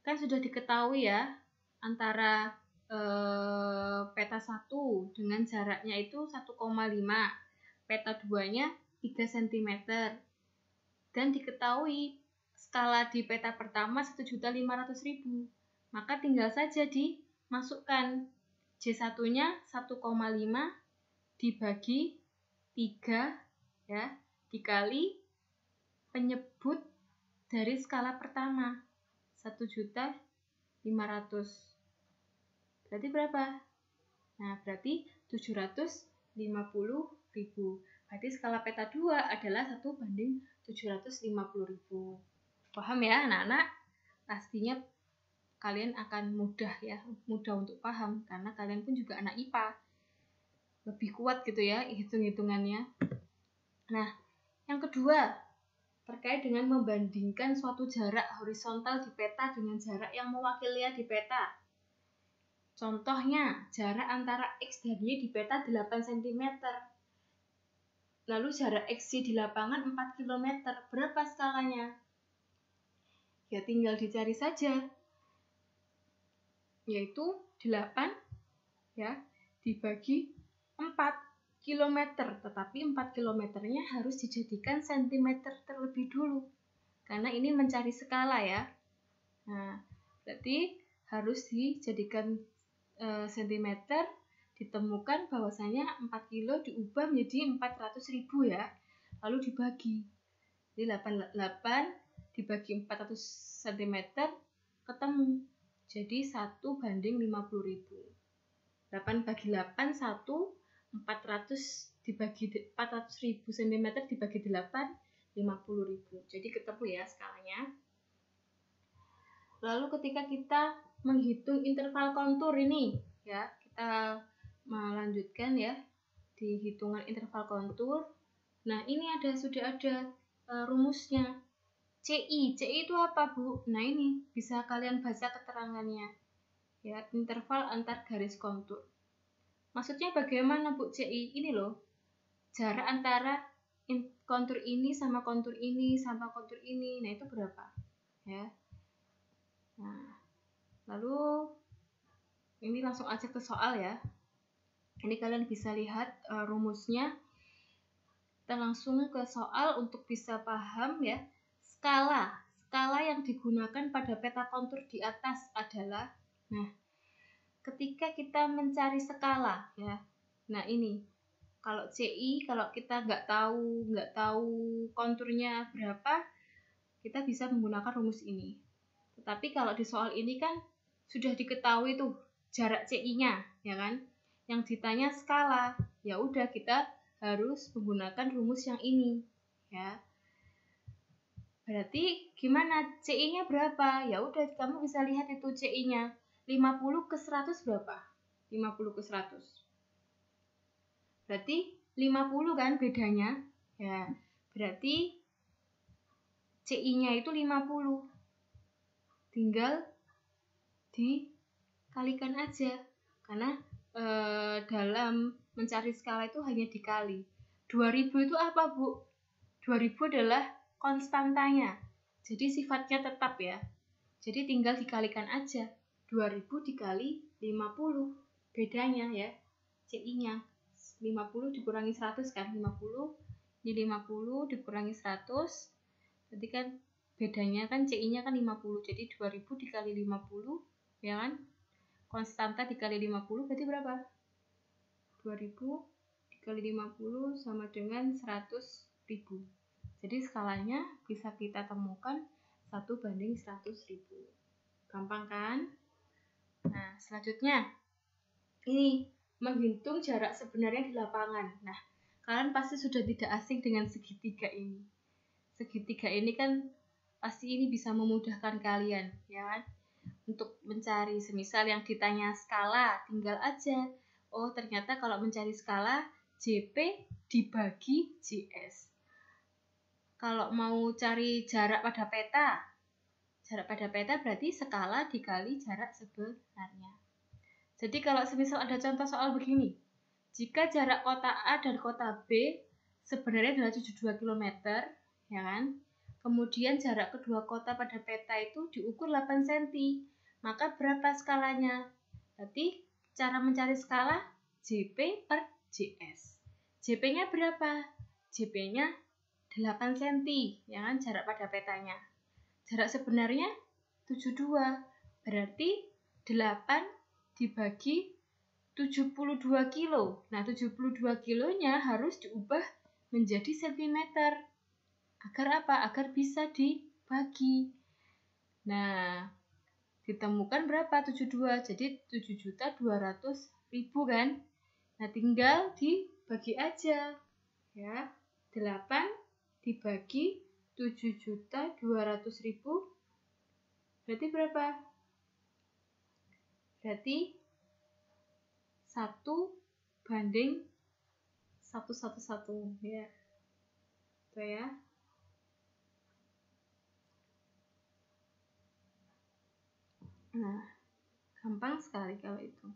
kan sudah diketahui ya, antara peta 1 dengan jaraknya itu 1,5, peta 2-nya 3 cm. Dan diketahui skala di peta pertama 1.500.000. Maka tinggal saja dimasukkan J1-nya 1,5 dibagi 3 ya, dikali penyebut dari skala pertama 1.500.000. Berarti berapa? Nah, berarti 750.000. Berarti skala peta 2 adalah 1:750.000. Paham ya anak-anak? Pastinya kalian akan mudah untuk paham, karena kalian pun juga anak IPA. Lebih kuat gitu ya hitung-hitungannya. Nah, yang kedua terkait dengan membandingkan suatu jarak horizontal di peta dengan jarak yang mewakilinya di peta. Contohnya, jarak antara X dan Y di peta 8 cm. Lalu jarak XY di lapangan 4 km. Berapa skalanya? Ya tinggal dicari saja. Yaitu 8 ya dibagi 4 km, tetapi 4 kilometernya harus dijadikan cm terlebih dulu, karena ini mencari skala ya. Nah, berarti harus dijadikan cm, ditemukan bahwasanya 4 kilo diubah menjadi 400.000 ya, lalu dibagi. Jadi 8 dibagi 400 cm ketemu, jadi 1:50.000. 8 bagi 8 1, 400 dibagi 400.000 cm dibagi 8, 50.000. Jadi ketemu ya skalanya. Lalu ketika kita menghitung interval kontur ini ya, kita melanjutkan ya di hitungan interval kontur. Nah, ini sudah ada rumusnya. CI itu apa, Bu? Nah, ini bisa kalian baca keterangannya. Ya, interval antar garis kontur. Maksudnya bagaimana, Bu, CI? Ini loh, jarak antara kontur ini sama kontur ini sama kontur ini. Nah, itu berapa? Ya. Nah, lalu ini langsung aja ke soal ya. Ini kalian bisa lihat rumusnya. Kita langsung ke soal untuk bisa paham ya. Skala yang digunakan pada peta kontur di atas adalah, nah, ketika kita mencari skala ya. Nah, ini kalau CI, kalau kita nggak tahu konturnya berapa, kita bisa menggunakan rumus ini. Tetapi kalau di soal ini kan sudah diketahui tuh jarak CI-nya, ya kan? Yang ditanya skala, ya udah kita harus menggunakan rumus yang ini, ya. Berarti gimana? CI-nya berapa? Ya udah kamu bisa lihat itu CI-nya. 50 ke 100 berapa? 50 ke 100. Berarti 50 kan bedanya? Ya. Berarti CI-nya itu 50. Tinggal dikalikan aja. Karena dalam mencari skala itu hanya dikali. 2000 itu apa, Bu? 2000 adalah konstantanya. Jadi sifatnya tetap ya. Jadi tinggal dikalikan aja. 2000 dikali 50. Bedanya ya. CI-nya 50 dikurangi 100 kan. 50 ini 50 dikurangi 100. Berarti kan bedanya kan CI-nya kan 50. Jadi 2000 dikali 50 ya kan? Konstanta dikali 50 berarti berapa? 2000 dikali 50 sama dengan 100.000. Jadi skalanya bisa kita temukan 1:100.000. Gampang kan? Nah, selanjutnya ini menghitung jarak sebenarnya di lapangan. Nah, kalian pasti sudah tidak asing dengan segitiga ini. Segitiga ini kan pasti ini bisa memudahkan kalian, ya kan? Untuk mencari, semisal yang ditanya skala, tinggal aja. Oh, ternyata kalau mencari skala, JP dibagi JS. Kalau mau cari jarak pada peta berarti skala dikali jarak sebenarnya. Jadi kalau semisal ada contoh soal begini, jika jarak kota A dan kota B sebenarnya adalah 72 km, ya kan? Kemudian jarak kedua kota pada peta itu diukur 8 cm. Maka berapa skalanya? Berarti cara mencari skala JP per JS. JP-nya berapa? JP-nya 8 cm, ya kan, jarak pada petanya. Jarak sebenarnya 72. Berarti 8 dibagi 72 kilo. Nah, 72 kilonya harus diubah menjadi cm. Agar apa? Agar bisa dibagi. Nah, ditemukan berapa? 72. Jadi 7.200.000 kan? Nah, tinggal dibagi aja. Ya. 8 dibagi 7.200.000 berarti berapa? Berarti 1:111 ya. Itu ya. Nah, gampang sekali kalau itu.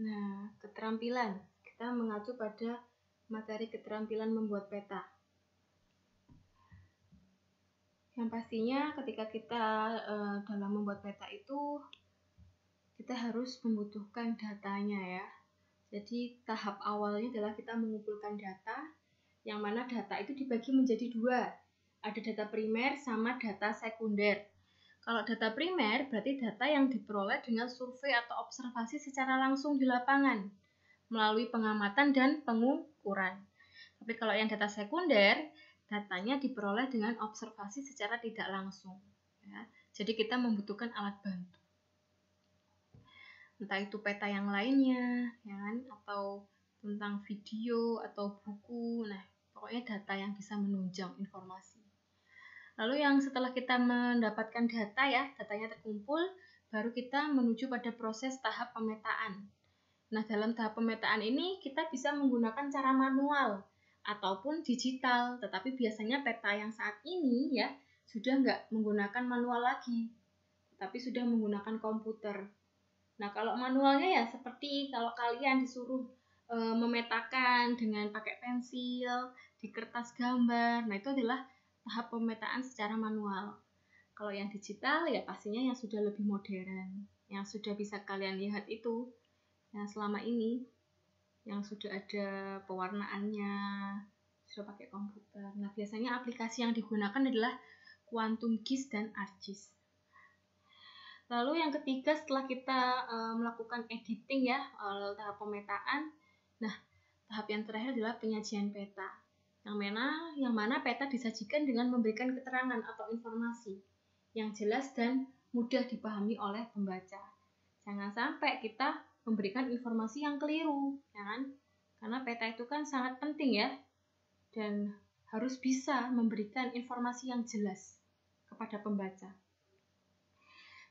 Nah, keterampilan. Kita mengacu pada materi keterampilan membuat peta. Yang pastinya ketika kita dalam membuat peta itu, kita harus membutuhkan datanya ya. Jadi tahap awalnya adalah kita mengumpulkan data, yang mana data itu dibagi menjadi dua. Ada data primer sama data sekunder. Kalau data primer berarti data yang diperoleh dengan survei atau observasi secara langsung di lapangan, melalui pengamatan dan pengukuran. Tapi kalau yang data sekunder, datanya diperoleh dengan observasi secara tidak langsung. Ya. Jadi kita membutuhkan alat bantu. Entah itu peta yang lainnya, ya kan? Atau tentang video atau buku. Nah, pokoknya data yang bisa menunjang informasi. Lalu yang setelah kita mendapatkan data ya, datanya terkumpul, baru kita menuju pada proses tahap pemetaan. Nah, dalam tahap pemetaan ini kita bisa menggunakan cara manual ataupun digital, tetapi biasanya peta yang saat ini ya sudah nggak menggunakan manual lagi, tapi sudah menggunakan komputer. Nah, kalau manualnya ya seperti kalau kalian disuruh memetakan dengan pakai pensil di kertas gambar, nah itu adalah tahap pemetaan secara manual. Kalau yang digital ya pastinya yang sudah lebih modern, yang sudah bisa kalian lihat itu yang selama ini, yang sudah ada pewarnaannya, sudah pakai komputer. Nah, biasanya aplikasi yang digunakan adalah Quantum GIS dan ArcGIS. Lalu yang ketiga, setelah kita melakukan editing ya, tahap pemetaan, nah tahap yang terakhir adalah penyajian peta. Yang mana peta disajikan dengan memberikan keterangan atau informasi yang jelas dan mudah dipahami oleh pembaca. Jangan sampai kita memberikan informasi yang keliru, ya kan? Karena peta itu kan sangat penting ya, dan harus bisa memberikan informasi yang jelas kepada pembaca.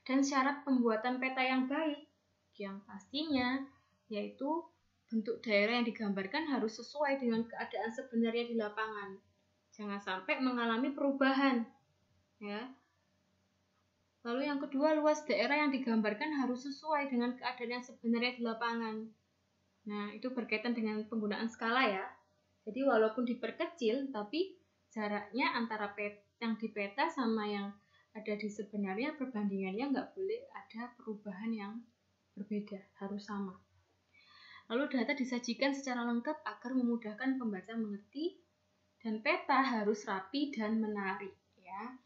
Dan syarat pembuatan peta yang baik, yang pastinya yaitu bentuk daerah yang digambarkan harus sesuai dengan keadaan sebenarnya di lapangan. Jangan sampai mengalami perubahan, ya. Lalu yang kedua, luas daerah yang digambarkan harus sesuai dengan keadaan yang sebenarnya di lapangan. Nah, itu berkaitan dengan penggunaan skala ya. Jadi walaupun diperkecil, tapi jaraknya antara yang di peta sama yang ada di sebenarnya perbandingannya nggak boleh ada perubahan yang berbeda, harus sama. Lalu data disajikan secara lengkap agar memudahkan pembaca mengerti, dan peta harus rapi dan menarik ya.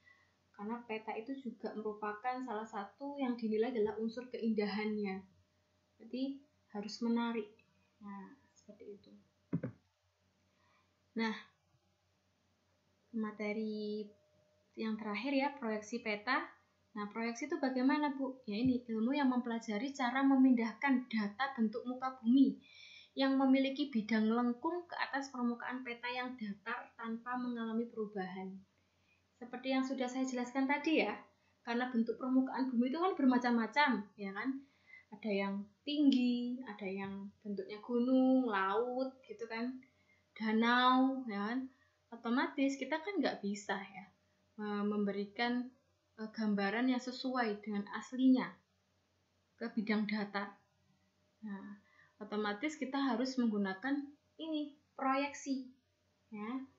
Karena peta itu juga merupakan salah satu yang dinilai adalah unsur keindahannya. Jadi harus menarik. Nah, seperti itu. Nah, materi yang terakhir ya, proyeksi peta. Nah, proyeksi itu bagaimana, Bu? Ya ini, ilmu yang mempelajari cara memindahkan data bentuk muka bumi yang memiliki bidang lengkung ke atas permukaan peta yang datar tanpa mengalami perubahan. Seperti yang sudah saya jelaskan tadi ya, karena bentuk permukaan bumi itu kan bermacam-macam, ya kan? Ada yang tinggi, ada yang bentuknya gunung, laut, gitu kan, danau, ya kan? Otomatis kita kan nggak bisa ya memberikan gambaran yang sesuai dengan aslinya ke bidang datar. Nah, otomatis kita harus menggunakan ini proyeksi, ya.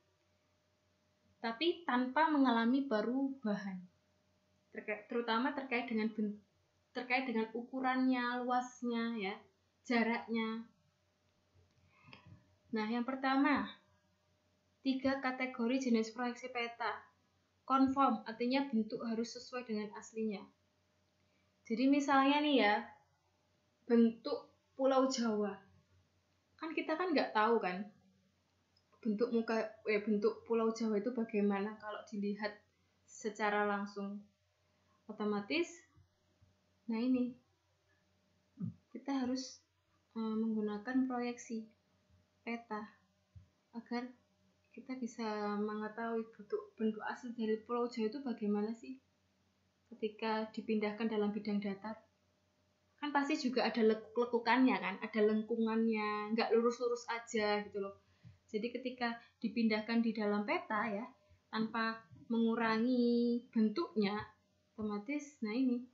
Tapi tanpa mengalami perubahan, terutama terkait dengan ukurannya, luasnya, ya, jaraknya. Nah, yang pertama, 3 kategori jenis proyeksi peta. Konform, artinya bentuk harus sesuai dengan aslinya. Jadi misalnya nih ya, bentuk Pulau Jawa, kan kita kan nggak tahu kan bentuk Pulau Jawa itu bagaimana kalau dilihat secara langsung. Otomatis, nah ini kita harus menggunakan proyeksi peta agar kita bisa mengetahui bentuk asli dari Pulau Jawa itu bagaimana sih ketika dipindahkan dalam bidang datar. Kan pasti juga ada lekukannya kan, ada lengkungannya, nggak lurus-lurus aja gitu loh. Jadi ketika dipindahkan di dalam peta ya, tanpa mengurangi bentuknya, otomatis nah ini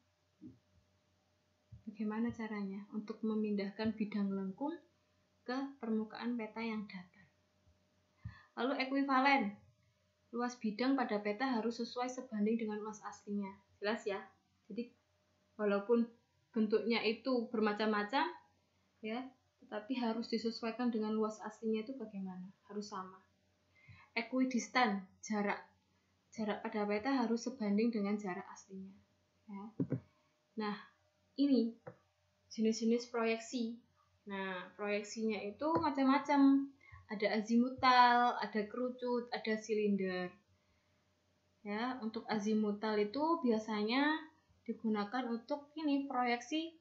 bagaimana caranya untuk memindahkan bidang lengkung ke permukaan peta yang datar. Lalu ekuivalen, luas bidang pada peta harus sesuai sebanding dengan luas aslinya. Jelas ya? Jadi walaupun bentuknya itu bermacam-macam ya, tetapi harus disesuaikan dengan luas aslinya itu bagaimana? Harus sama. Equidistant, jarak pada peta harus sebanding dengan jarak aslinya. Ya. Nah, ini jenis-jenis proyeksi. Nah, proyeksinya itu macam-macam. Ada azimutal, ada kerucut, ada silinder. Ya, untuk azimutal itu biasanya digunakan untuk ini proyeksi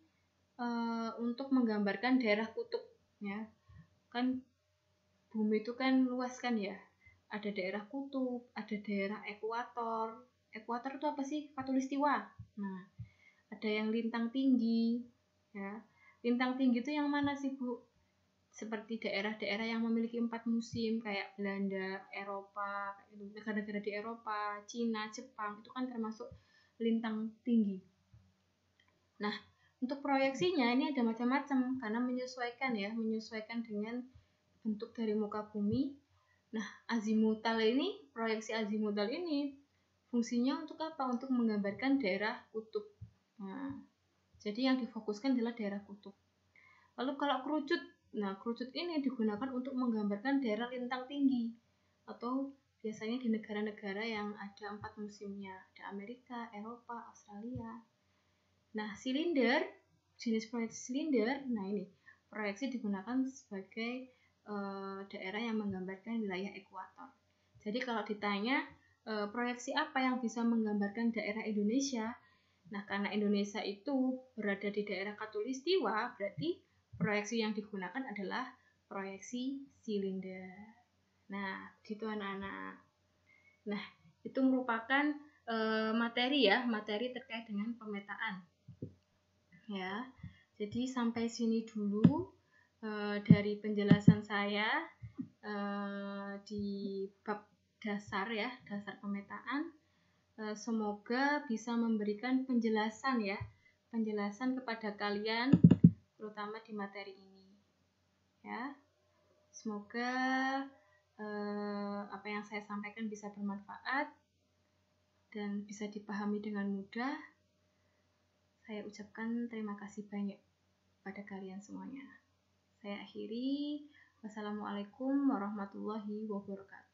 untuk menggambarkan daerah kutub ya. Kan bumi itu kan luas kan ya. Ada daerah kutub, ada daerah ekuator. Ekuator itu apa sih? Khatulistiwa. Nah, ada yang lintang tinggi ya. Lintang tinggi itu yang mana sih, Bu? Seperti daerah-daerah yang memiliki 4 musim kayak Belanda, Eropa, negara-negara di Eropa, Cina, Jepang, itu kan termasuk lintang tinggi. Nah, untuk proyeksinya ini ada macam-macam karena menyesuaikan dengan bentuk dari muka bumi. Nah, proyeksi azimutal ini fungsinya untuk apa? Untuk menggambarkan daerah kutub. Nah, jadi yang difokuskan adalah daerah kutub. Lalu kalau kerucut ini digunakan untuk menggambarkan daerah lintang tinggi atau biasanya di negara-negara yang ada 4 musimnya, ada Amerika, Eropa, Australia. Nah, jenis proyeksi silinder, nah ini proyeksi digunakan sebagai daerah yang menggambarkan wilayah ekuator. Jadi kalau ditanya proyeksi apa yang bisa menggambarkan daerah Indonesia, nah karena Indonesia itu berada di daerah Khatulistiwa, berarti proyeksi yang digunakan adalah proyeksi silinder. Nah, gitu anak-anak. Nah, itu merupakan materi terkait dengan pemetaan. Ya, jadi sampai sini dulu dari penjelasan saya di bab dasar pemetaan. Semoga bisa memberikan penjelasan kepada kalian terutama di materi ini. Ya, semoga apa yang saya sampaikan bisa bermanfaat dan bisa dipahami dengan mudah. Saya ucapkan terima kasih banyak pada kalian semuanya. Saya akhiri. Wassalamualaikum warahmatullahi wabarakatuh.